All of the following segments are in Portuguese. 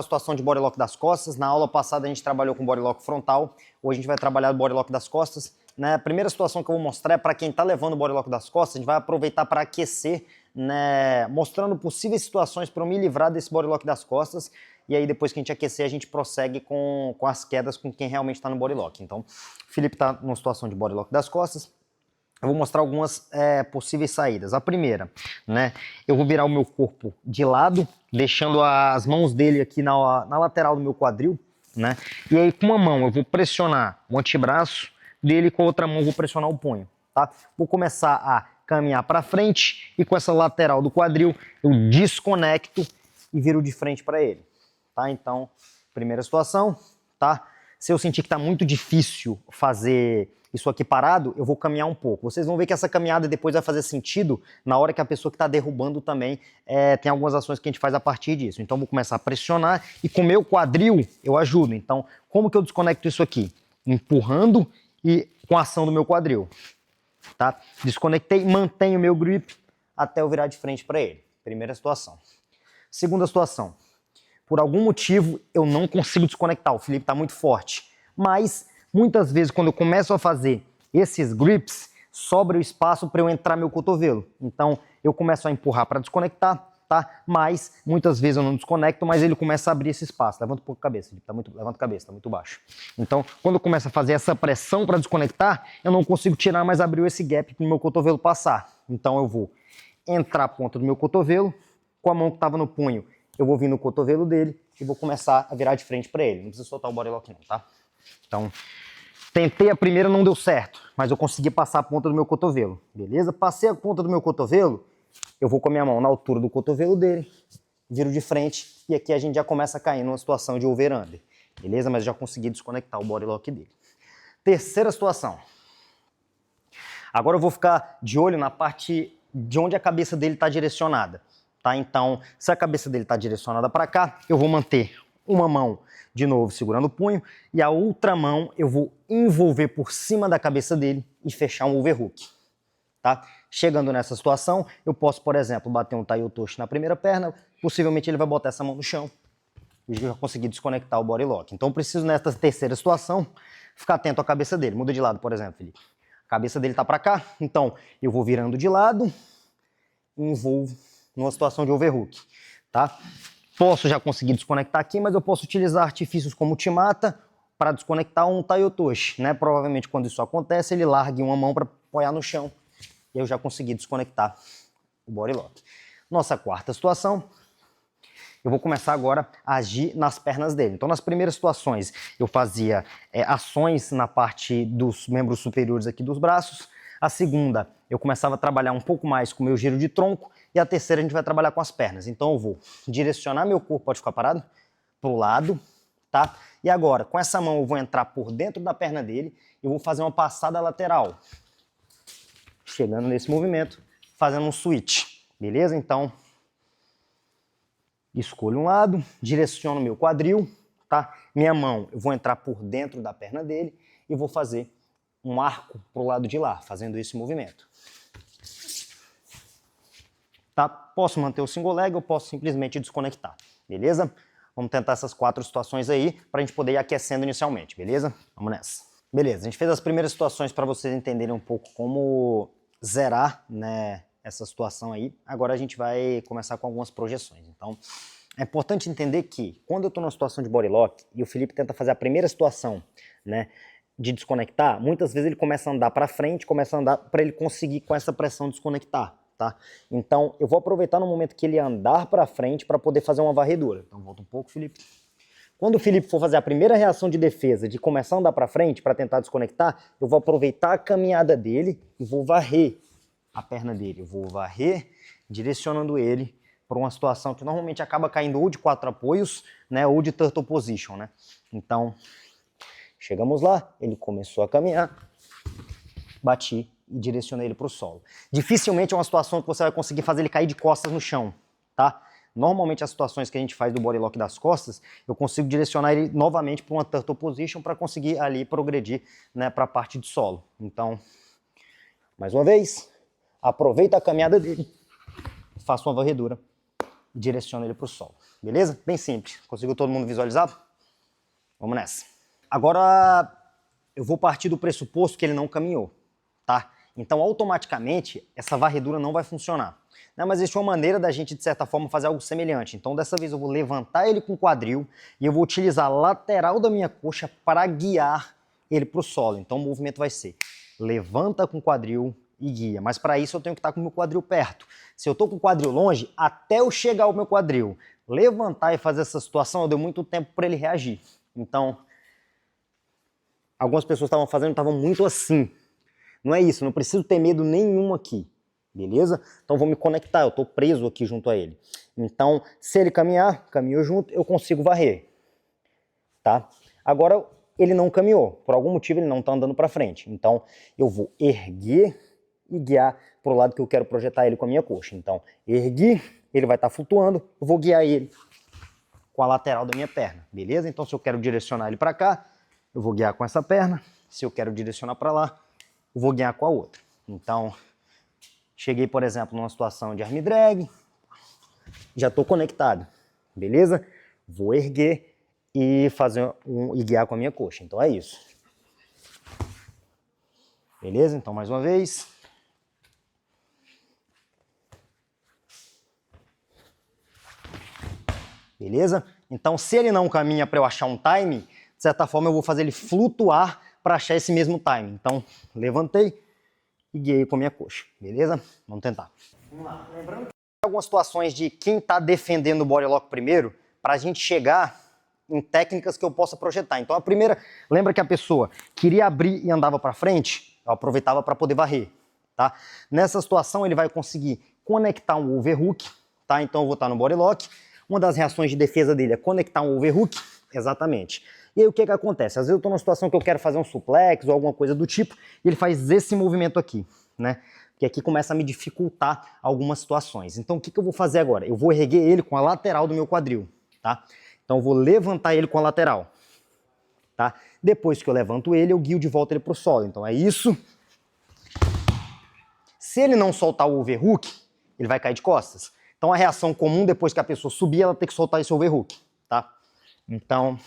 a situação de body lock das costas. Na aula passada a gente trabalhou com body lock frontal, hoje a gente vai trabalhar o body lock das costas. Né? A primeira situação que eu vou mostrar é para quem está levando o body lock das costas, a gente vai aproveitar para aquecer, né? Mostrando possíveis situações para eu me livrar desse body lock das costas, e aí depois que a gente aquecer a gente prossegue com as quedas com quem realmente está no body lock. Então, o Felipe está numa situação de body lock das costas. Eu vou mostrar algumas possíveis saídas. A primeira, né, eu vou virar o meu corpo de lado, deixando as mãos dele aqui na lateral do meu quadril, né, e aí com uma mão eu vou pressionar o antebraço dele, com a outra mão eu vou pressionar o punho, tá? Vou começar a caminhar para frente e com essa lateral do quadril eu desconecto e viro de frente para ele, tá? Então, primeira situação, tá? Se eu sentir que está muito difícil fazer isso aqui parado, eu vou caminhar um pouco. Vocês vão ver que essa caminhada depois vai fazer sentido na hora que a pessoa que está derrubando também tem algumas ações que a gente faz a partir disso. Então, vou começar a pressionar e com o meu quadril eu ajudo. Então, como que eu desconecto isso aqui? Empurrando e com a ação do meu quadril. Tá? Desconectei, mantenho o meu grip até eu virar de frente para ele. Primeira situação. Segunda situação. Por algum motivo, eu não consigo desconectar. O Felipe está muito forte. Mas, muitas vezes, quando eu começo a fazer esses grips, sobra o espaço para eu entrar meu cotovelo. Então, eu começo a empurrar para desconectar, tá? Mas, muitas vezes eu não desconecto, mas ele começa a abrir esse espaço. Levanta um pouco a cabeça, Felipe. Levanta a cabeça, está muito baixo. Então, quando eu começo a fazer essa pressão para desconectar, eu não consigo tirar, mas abriu esse gap para o meu cotovelo passar. Então, eu vou entrar a ponta do meu cotovelo, com a mão que estava no punho, eu vou vir no cotovelo dele e vou começar a virar de frente para ele. Não precisa soltar o body lock não, tá? Então, tentei a primeira, não deu certo, mas eu consegui passar a ponta do meu cotovelo, beleza? Passei a ponta do meu cotovelo, eu vou com a minha mão na altura do cotovelo dele, viro de frente e aqui a gente já começa a cair numa situação de over-under, beleza? Mas já consegui desconectar o body lock dele. Terceira situação. Agora eu vou ficar de olho na parte de onde a cabeça dele está direcionada. Tá? Então, se a cabeça dele está direcionada para cá, eu vou manter uma mão de novo segurando o punho e a outra mão eu vou envolver por cima da cabeça dele e fechar um overhook. Tá? Chegando nessa situação, eu posso, por exemplo, bater um Taiotoshi na primeira perna, possivelmente ele vai botar essa mão no chão e já conseguir desconectar o body lock. Então, eu preciso, nessa terceira situação, ficar atento à cabeça dele. Muda de lado, por exemplo, Felipe. A cabeça dele está para cá, então eu vou virando de lado e envolvo numa situação de overhook, tá? Posso já conseguir desconectar aqui, mas eu posso utilizar artifícios como Timata para desconectar um Taiotoshi, né? Provavelmente quando isso acontece, ele larga uma mão para apoiar no chão e eu já consegui desconectar o body lock. Nossa quarta situação, eu vou começar agora a agir nas pernas dele. Então, nas primeiras situações, eu fazia ações na parte dos membros superiores aqui dos braços. A segunda, eu começava a trabalhar um pouco mais com o meu giro de tronco. E a terceira, a gente vai trabalhar com as pernas. Então, eu vou direcionar meu corpo, pode ficar parado, para o lado, tá? E agora, com essa mão, eu vou entrar por dentro da perna dele e vou fazer uma passada lateral. Chegando nesse movimento, fazendo um switch, beleza? Então, escolho um lado, direciono meu quadril, tá? Minha mão, eu vou entrar por dentro da perna dele e vou fazer um arco para o lado de lá, fazendo esse movimento. Tá? Posso manter o single leg ou posso simplesmente desconectar, beleza? Vamos tentar essas 4 situações aí para a gente poder ir aquecendo inicialmente, beleza? Vamos nessa. Beleza, a gente fez as primeiras situações para vocês entenderem um pouco como zerar, né, essa situação aí. Agora a gente vai começar com algumas projeções. Então, é importante entender que quando eu estou numa situação de body lock e o Felipe tenta fazer a primeira situação, né, de desconectar, muitas vezes ele começa a andar para frente, começa a andar para ele conseguir com essa pressão desconectar. Tá? Então, eu vou aproveitar no momento que ele andar para frente para poder fazer uma varredura. Então, volta um pouco, Felipe. Quando o Felipe for fazer a primeira reação de defesa, de começar a andar para frente para tentar desconectar, eu vou aproveitar a caminhada dele e vou varrer a perna dele. Eu vou varrer, direcionando ele para uma situação que normalmente acaba caindo ou de 4 apoios, né, ou de turtle position, né? Então, chegamos lá, ele começou a caminhar, bati e direcionei ele para o solo. Dificilmente é uma situação que você vai conseguir fazer ele cair de costas no chão, tá? Normalmente as situações que a gente faz do body lock das costas, eu consigo direcionar ele novamente para uma turtle position para conseguir ali progredir, né, para a parte de solo. Então, mais uma vez, aproveita a caminhada dele, faço uma varredura e direciono ele para o solo. Beleza? Bem simples. Conseguiu todo mundo visualizar? Vamos nessa. Agora eu vou partir do pressuposto que ele não caminhou, tá? Então automaticamente essa varredura não vai funcionar. Né? Mas existe uma maneira da gente, de certa forma, fazer algo semelhante. Então dessa vez eu vou levantar ele com o quadril e eu vou utilizar a lateral da minha coxa para guiar ele para o solo. Então o movimento vai ser levanta com o quadril e guia. Mas para isso eu tenho que estar com o meu quadril perto. Se eu estou com o quadril longe, até eu chegar ao meu quadril, levantar e fazer essa situação, eu dei muito tempo para ele reagir. Então, algumas pessoas estavam fazendo, estavam muito assim. Não é isso, não preciso ter medo nenhum aqui, beleza? Então vou me conectar, eu estou preso aqui junto a ele. Então, se ele caminhar, caminhou junto, eu consigo varrer, tá? Agora, ele não caminhou, por algum motivo ele não está andando para frente. Então, eu vou erguer e guiar para o lado que eu quero projetar ele com a minha coxa. Então, ergui, ele vai estar flutuando, eu vou guiar ele com a lateral da minha perna, beleza? Então, se eu quero direcionar ele para cá, eu vou guiar com essa perna. Se eu quero direcionar para lá, eu vou guiar com a outra. Então, cheguei, por exemplo, numa situação de arm drag, já estou conectado, beleza? Vou erguer e e guiar com a minha coxa. Então é isso. Beleza? Então mais uma vez. Beleza? Então se ele não caminha para eu achar um time, de certa forma eu vou fazer ele flutuar para achar esse mesmo time. Então levantei e guiei com a minha coxa. Beleza? Vamos tentar. Vamos lá. Lembrando que tem algumas situações de quem está defendendo o body lock primeiro, para a gente chegar em técnicas que eu possa projetar. Então a primeira, lembra que a pessoa queria abrir e andava para frente, eu aproveitava para poder varrer, tá? Nessa situação ele vai conseguir conectar um overhook, tá? Então eu vou estar no body lock. Uma das reações de defesa dele é conectar um overhook, exatamente. E aí o que que acontece? Às vezes eu estou numa situação que eu quero fazer um suplex ou alguma coisa do tipo, e ele faz esse movimento aqui, né? Que aqui começa a me dificultar algumas situações. Então o que que eu vou fazer agora? Eu vou erguer ele com a lateral do meu quadril, tá? Então eu vou levantar ele com a lateral, tá? Depois que eu levanto ele, eu guio de volta ele para o solo. Então é isso. Se ele não soltar o overhook, ele vai cair de costas. Então a reação comum depois que a pessoa subir, ela tem que soltar esse overhook, tá? Então,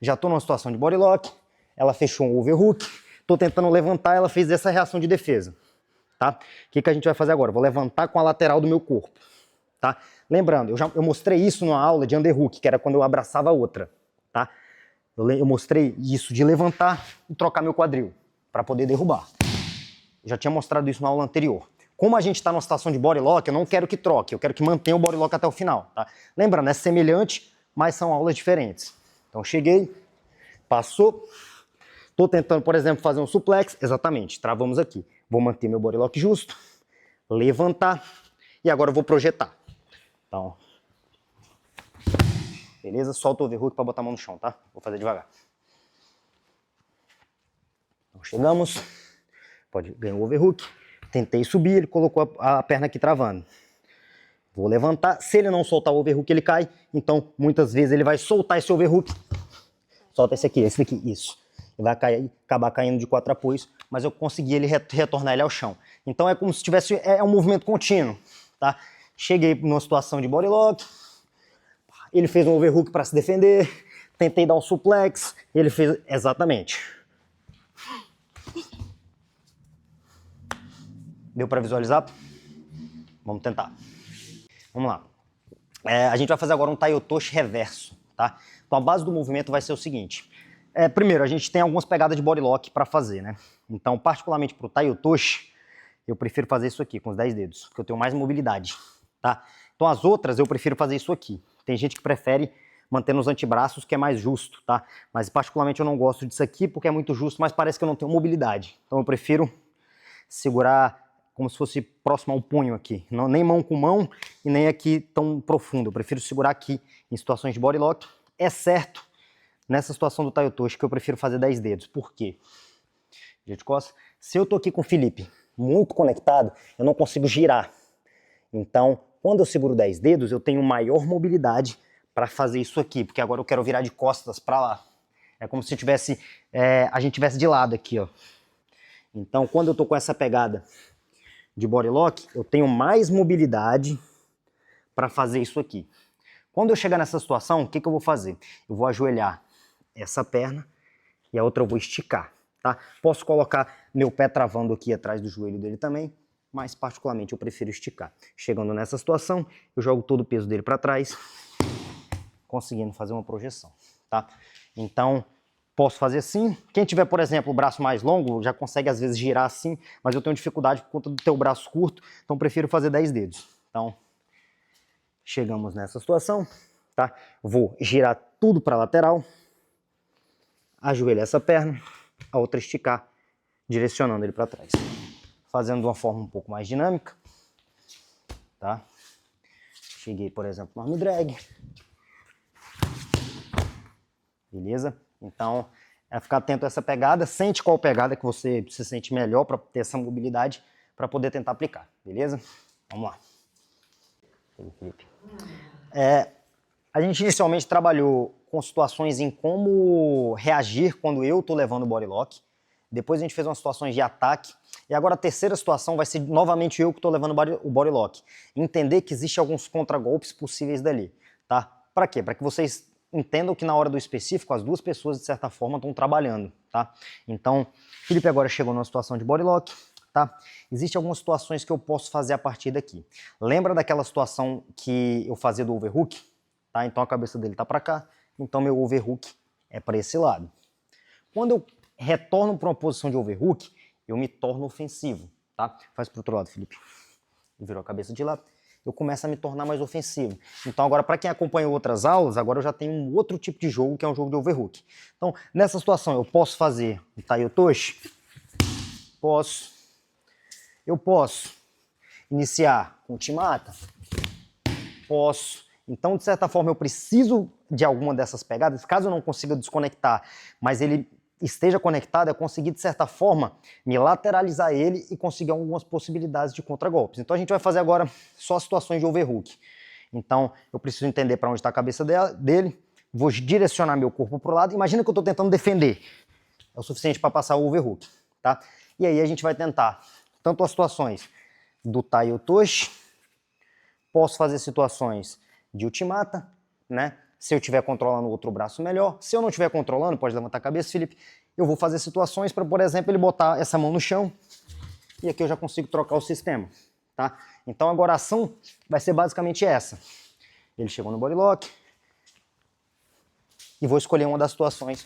já estou numa situação de body lock, ela fechou um overhook, estou tentando levantar, ela fez essa reação de defesa, tá? O que que a gente vai fazer agora? Vou levantar com a lateral do meu corpo, tá? Lembrando, eu mostrei isso numa aula de underhook, que era quando eu abraçava a outra, tá? Eu mostrei isso de levantar e trocar meu quadril para poder derrubar. Eu já tinha mostrado isso na aula anterior. Como a gente está numa situação de body lock, eu não quero que troque, eu quero que mantenha o body lock até o final, tá? Lembrando, é semelhante, mas são aulas diferentes. Então cheguei, passou, estou tentando, por exemplo, fazer um suplex, exatamente, travamos aqui. Vou manter meu body lock justo, levantar e agora eu vou projetar. Então, beleza? Solta o overhook para botar a mão no chão, tá? Vou fazer devagar. Então chegamos, pode ganhar o overhook. Tentei subir, ele colocou a perna aqui travando. Vou levantar, se ele não soltar o overhook ele cai, então muitas vezes ele vai soltar esse overhook. Solta esse daqui, isso. Ele vai acabar caindo de 4 apoios, mas eu consegui ele retornar ele ao chão. Então é como se tivesse, é um movimento contínuo, tá? Cheguei numa situação de body lock, ele fez um overhook para se defender, tentei dar um suplex, ele fez exatamente. Deu para visualizar? Vamos tentar. Vamos lá. A gente vai fazer agora um Taiotoshi reverso, tá? Então a base do movimento vai ser o seguinte. Primeiro, a gente tem algumas pegadas de body lock para fazer, né? Então, particularmente para o Taiotoshi, eu prefiro fazer isso aqui com os 10 dedos, porque eu tenho mais mobilidade, tá? Então as outras eu prefiro fazer isso aqui. Tem gente que prefere manter nos antebraços, que é mais justo, tá? Mas particularmente eu não gosto disso aqui porque é muito justo, mas parece que eu não tenho mobilidade. Então eu prefiro segurar como se fosse próximo ao punho aqui. Não, nem mão com mão e nem aqui tão profundo. Eu prefiro segurar aqui em situações de body lock, exceto nessa situação do Taiotoshi, que eu prefiro fazer 10 dedos. Por quê? De costas. Se eu tô aqui com o Felipe muito conectado, eu não consigo girar. Então, quando eu seguro 10 dedos, eu tenho maior mobilidade para fazer isso aqui, porque agora eu quero virar de costas para lá. É como se a gente tivesse de lado aqui, ó. Então, quando eu tô com essa pegada de body lock, eu tenho mais mobilidade para fazer isso aqui. Quando eu chegar nessa situação, o que eu vou fazer? Eu vou ajoelhar essa perna e a outra eu vou esticar, tá? Posso colocar meu pé travando aqui atrás do joelho dele também, mas particularmente eu prefiro esticar. Chegando nessa situação, eu jogo todo o peso dele para trás, conseguindo fazer uma projeção, tá? Então, posso fazer assim. Quem tiver, por exemplo, o braço mais longo, já consegue às vezes girar assim, mas eu tenho dificuldade por conta do teu braço curto, então prefiro fazer 10 dedos. Então, chegamos nessa situação, tá? Vou girar tudo para a lateral, ajoelhar essa perna, a outra esticar, direcionando ele para trás. Fazendo de uma forma um pouco mais dinâmica, tá? Cheguei, por exemplo, no arm drag. Beleza? Então, é ficar atento a essa pegada, sente qual pegada que você se sente melhor para ter essa mobilidade, para poder tentar aplicar, beleza? Vamos lá. Felipe. A gente inicialmente trabalhou com situações em como reagir quando eu estou levando o body lock. Depois a gente fez umas situações de ataque. E agora a terceira situação vai ser novamente eu que estou levando o body lock. Entender que existem alguns contragolpes possíveis dali, tá? Para quê? Para que vocês entendam que na hora do específico as duas pessoas de certa forma estão trabalhando, tá? Então, Felipe agora chegou numa situação de body lock, tá? Existem algumas situações que eu posso fazer a partir daqui. Lembra daquela situação que eu fazia do overhook? Tá? Então a cabeça dele tá para cá, então meu overhook é para esse lado. Quando eu retorno para uma posição de overhook, eu me torno ofensivo, tá? Faz pro outro lado, Felipe. Virou a cabeça de lado. Eu começo a me tornar mais ofensivo. Então agora, para quem acompanhou outras aulas, agora eu já tenho um outro tipo de jogo, que é um jogo de overhook. Então, nessa situação, eu posso fazer o Taiotoshi? Posso. Eu posso iniciar com o Uchimata? Posso. Então, de certa forma, eu preciso de alguma dessas pegadas. Caso eu não consiga desconectar, mas ele esteja conectado, é conseguir, de certa forma, me lateralizar ele e conseguir algumas possibilidades de contragolpes. Então, a gente vai fazer agora só situações de overhook. Então, eu preciso entender para onde está a cabeça dele, vou direcionar meu corpo para o lado. Imagina que eu estou tentando defender. É o suficiente para passar o overhook, tá? E aí a gente vai tentar tanto as situações do Taiotoshi, posso fazer situações de Uchimata, né? Se eu estiver controlando o outro braço, melhor. Se eu não estiver controlando, pode levantar a cabeça, Felipe. Eu vou fazer situações para, por exemplo, ele botar essa mão no chão e aqui eu já consigo trocar o sistema, tá? Então agora a ação vai ser basicamente essa. Ele chegou no body lock e vou escolher uma das situações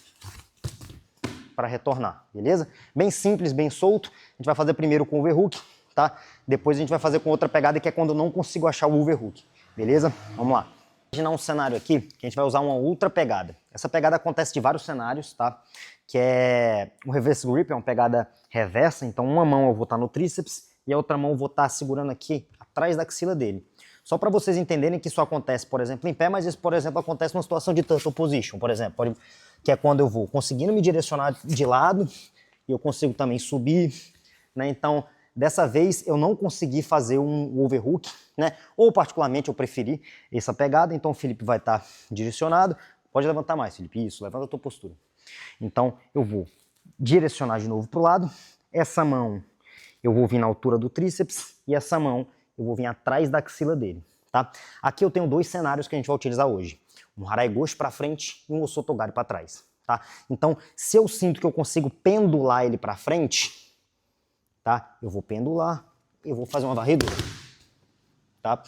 para retornar, beleza? Bem simples, bem solto. A gente vai fazer primeiro com o overhook, tá? Depois a gente vai fazer com outra pegada que é quando eu não consigo achar o overhook, beleza? Vamos lá. Imaginar um cenário aqui que a gente vai usar uma outra pegada. Essa pegada acontece de vários cenários, tá? Que é o reverse grip, é uma pegada reversa, então uma mão eu vou estar no tríceps e a outra mão eu vou estar segurando aqui atrás da axila dele. Só para vocês entenderem que isso acontece, por exemplo, em pé, mas isso, por exemplo, acontece numa situação de turtle position, por exemplo, que é quando eu vou conseguindo me direcionar de lado e eu consigo também subir, né? Então, dessa vez eu não consegui fazer um overhook, né? Ou particularmente eu preferi essa pegada, então o Felipe vai estar direcionado. Pode levantar mais, Felipe, isso, levanta a tua postura. Então eu vou direcionar de novo para o lado, essa mão eu vou vir na altura do tríceps e essa mão eu vou vir atrás da axila dele, tá? Aqui eu tenho dois cenários que a gente vai utilizar hoje. Um Harai Goshi para frente e um Osotogari para trás, tá? Então, se eu sinto que eu consigo pendular ele para frente, tá? Eu vou pendular, eu vou fazer uma varredura, tá?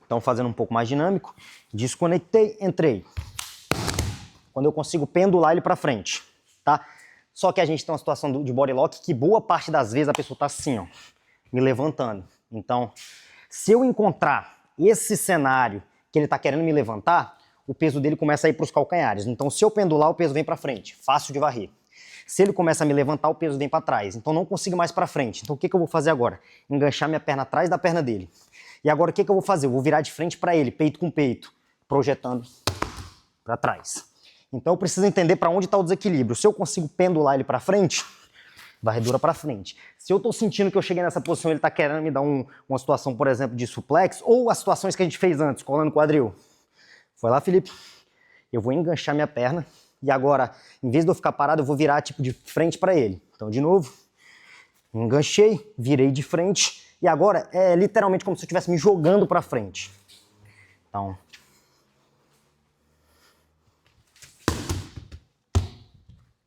Então, fazendo um pouco mais dinâmico, desconectei, entrei. Quando eu consigo pendular ele para frente, tá? Só que a gente tem uma situação de body lock que boa parte das vezes a pessoa tá assim, ó, me levantando. Então, se eu encontrar esse cenário que ele tá querendo me levantar, o peso dele começa a ir para os calcanhares. Então, se eu pendular, o peso vem para frente, fácil de varrer. Se ele começa a me levantar, o peso vem para trás. Então, não consigo mais para frente. Então, o que eu vou fazer agora? Enganchar minha perna atrás da perna dele. E agora, o que eu vou fazer? Eu vou virar de frente para ele, peito com peito, projetando para trás. Então, eu preciso entender para onde está o desequilíbrio. Se eu consigo pendular ele para frente, varredura para frente. Se eu estou sentindo que eu cheguei nessa posição, ele está querendo me dar uma situação, por exemplo, de suplex, ou as situações que a gente fez antes, colando quadril. Foi lá, Felipe. Eu vou enganchar minha perna e agora, em vez de eu ficar parado, eu vou virar tipo de frente para ele. Então, de novo, enganchei, virei de frente E agora é literalmente como se eu estivesse me jogando para frente.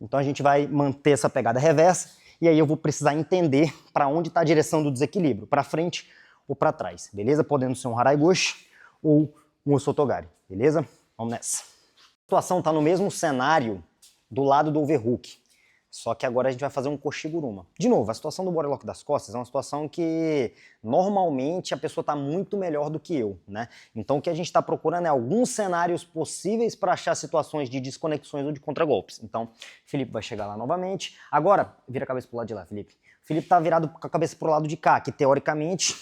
Então a gente vai manter essa pegada reversa e aí eu vou precisar entender para onde está a direção do desequilíbrio, para frente ou para trás, beleza? Podendo ser um Harai-goshi ou um Osotogari, beleza? Vamos nessa. A situação está no mesmo cenário do lado do overhook, só que agora a gente vai fazer um Koshiguruma. De novo, a situação do bodylock das costas é uma situação que normalmente a pessoa está muito melhor do que eu, né? Então o que a gente está procurando é alguns cenários possíveis para achar situações de desconexões ou de contragolpes. Então, Felipe vai chegar lá novamente. Agora, vira a cabeça pro lado de lá, Felipe. O Felipe tá virado com a cabeça pro lado de cá, que teoricamente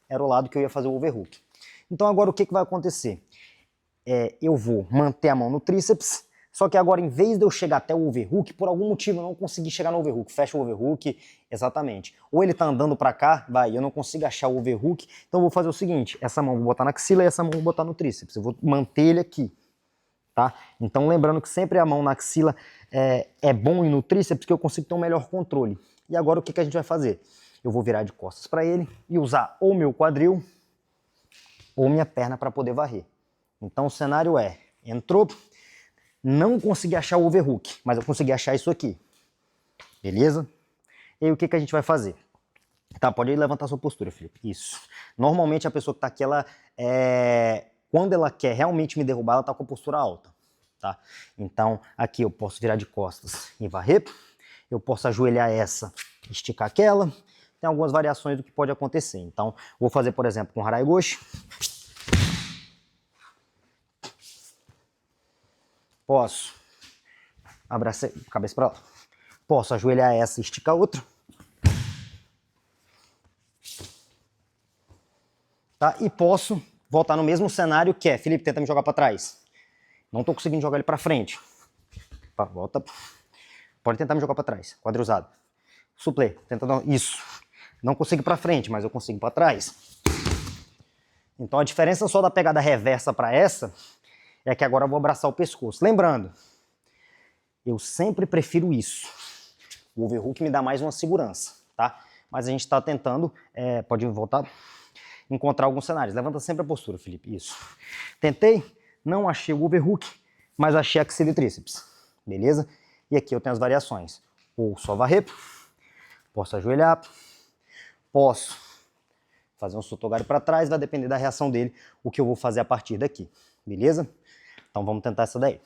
era o lado que eu ia fazer o overhook. Então agora o que vai acontecer? Eu vou manter a mão no tríceps, só que agora, em vez de eu chegar até o overhook, por algum motivo eu não consegui chegar no overhook. Fecha o overhook, exatamente. Ou ele tá andando pra cá, eu não consigo achar o overhook, então eu vou fazer o seguinte, essa mão eu vou botar na axila e essa mão eu vou botar no tríceps. Eu vou manter ele aqui, tá? Então lembrando que sempre a mão na axila é bom ir no tríceps, porque eu consigo ter um melhor controle. E agora o que a gente vai fazer? Eu vou virar de costas pra ele e usar ou meu quadril ou minha perna para poder varrer. Então o cenário entrou, não consegui achar o overhook, mas eu consegui achar isso aqui. Beleza? E aí o que a gente vai fazer? Tá, pode levantar sua postura, Felipe. Isso. Normalmente a pessoa que tá aqui, quando ela quer realmente me derrubar, ela tá com a postura alta. Tá? Então aqui eu posso virar de costas e varrer. Eu posso ajoelhar essa, esticar aquela. Tem algumas variações do que pode acontecer. Então vou fazer, por exemplo, com Harai-goshi. Posso abraçar a cabeça para lá. Posso ajoelhar essa e esticar outra. Tá? E posso voltar no mesmo cenário que Felipe, tenta me jogar para trás. Não estou conseguindo jogar ele para frente. Volta. Pode tentar me jogar para trás. Quadril usado. Suplê. Tenta dar isso. Não consigo para frente, mas eu consigo para trás. Então a diferença só da pegada reversa para essa é que agora eu vou abraçar o pescoço. Lembrando, eu sempre prefiro isso. O overhook me dá mais uma segurança, tá? Mas a gente está tentando, pode voltar, encontrar alguns cenários. Levanta sempre a postura, Felipe. Isso. Tentei, não achei o overhook, mas achei a axila e tríceps. Beleza? E aqui eu tenho as variações. Ou só varrer, posso ajoelhar, posso fazer um Osotogari para trás, vai depender da reação dele, o que eu vou fazer a partir daqui. Beleza? Então vamos tentar essa daí.